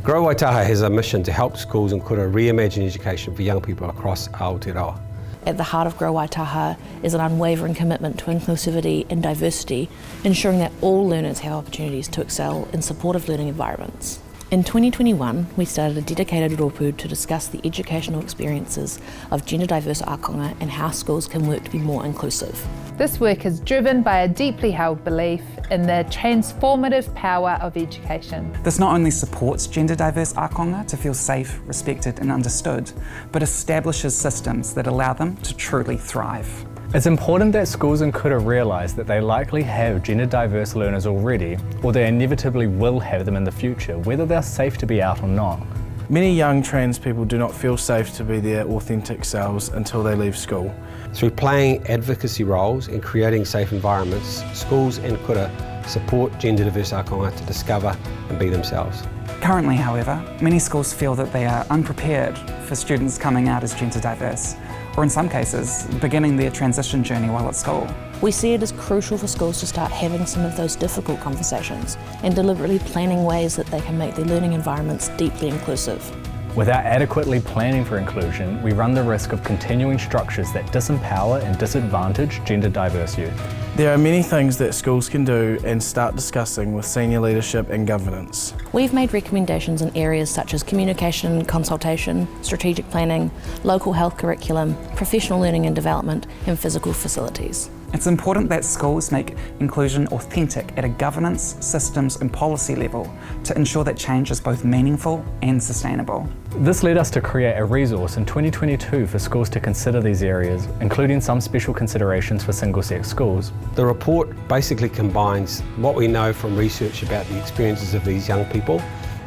Grow Waitaha has a mission to help schools and kura reimagine education for young people across Aotearoa. At the heart of Grow Waitaha is an unwavering commitment to inclusivity and diversity, ensuring that all learners have opportunities to excel in supportive learning environments. In 2021, we started a dedicated Rōpū to discuss the educational experiences of gender diverse Ākonga and how schools can work to be more inclusive. This work is driven by a deeply held belief in the transformative power of education. This not only supports gender diverse Ākonga to feel safe, respected and understood, but establishes systems that allow them to truly thrive. It's important that schools and kura realise that they likely have gender diverse learners already, or they inevitably will have them in the future, whether they're safe to be out or not. Many young trans people do not feel safe to be their authentic selves until they leave school. Through playing advocacy roles and creating safe environments, schools and kura support gender diverse Ākonga to discover and be themselves. Currently, however, many schools feel that they are unprepared for students coming out as gender diverse, or in some cases, beginning their transition journey while at school. We see it as crucial for schools to start having some of those difficult conversations and deliberately planning ways that they can make their learning environments deeply inclusive. Without adequately planning for inclusion, we run the risk of continuing structures that disempower and disadvantage gender diverse youth. There are many things that schools can do and start discussing with senior leadership and governance. We've made recommendations in areas such as communication, consultation, strategic planning, local health curriculum, professional learning and development, and physical facilities. It's important that schools make inclusion authentic at a governance, systems and policy level to ensure that change is both meaningful and sustainable. This led us to create a resource in 2022 for schools to consider these areas, including some special considerations for single-sex schools. The report basically combines what we know from research about the experiences of these young people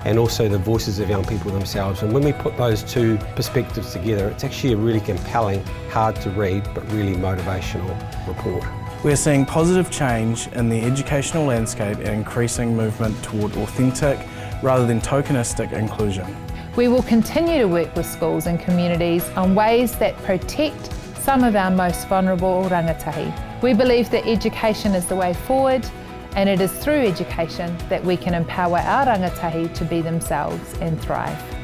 and also the voices of young people themselves. And when we put those two perspectives together, it's actually a really compelling, hard to read, but really motivational report. We're seeing positive change in the educational landscape and increasing movement toward authentic rather than tokenistic inclusion. We will continue to work with schools and communities on ways that protect some of our most vulnerable rangatahi. We believe that education is the way forward, and it is through education that we can empower our rangatahi to be themselves and thrive.